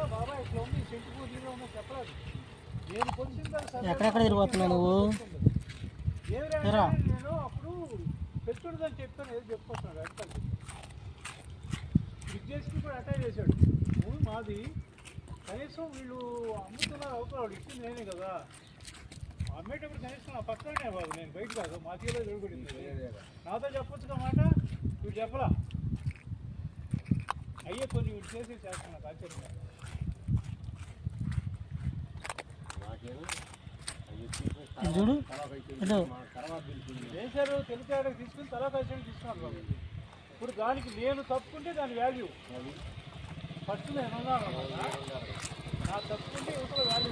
బాబా ఇట్లా ఉంది సెంటు దీనిలో ఉన్న చెప్పలేదు నేను పొందిన ఎక్కడెక్కడ తిరిగిపోతున్నావు నువ్వు? నేను అప్పుడు పెట్టుడుదని చెప్తాను ఏదో చెప్పుకొస్తున్నాడు అట్లా విద్యేష్కి కూడా అటాక్ చేశాడు భూమి మాది కనీసం వీళ్ళు అమ్ముతున్నారు అవుతున్నాడు ఇచ్చింది నేనే కదా అమ్మేటప్పుడు కనీసం నా పక్కనే బాబు నేను బయట కాదు మా తీలో జరుగుతుంది నాతో చెప్పొచ్చు మాట వీడు చెప్పలా అయ్యే కొన్ని వీడు చేసి చేస్తున్నా ఆశ్చర్యంగా చూడు చేశారు తెలుగు తీసుకుని తలా కలిసి తీసుకున్నాను బాబు ఇప్పుడు దానికి నేను తప్పుకుంటే దాని వాల్యూ ఫస్ట్ నేను ఉన్నాను నా తప్పుకుంటే ఇవతల వాల్యూ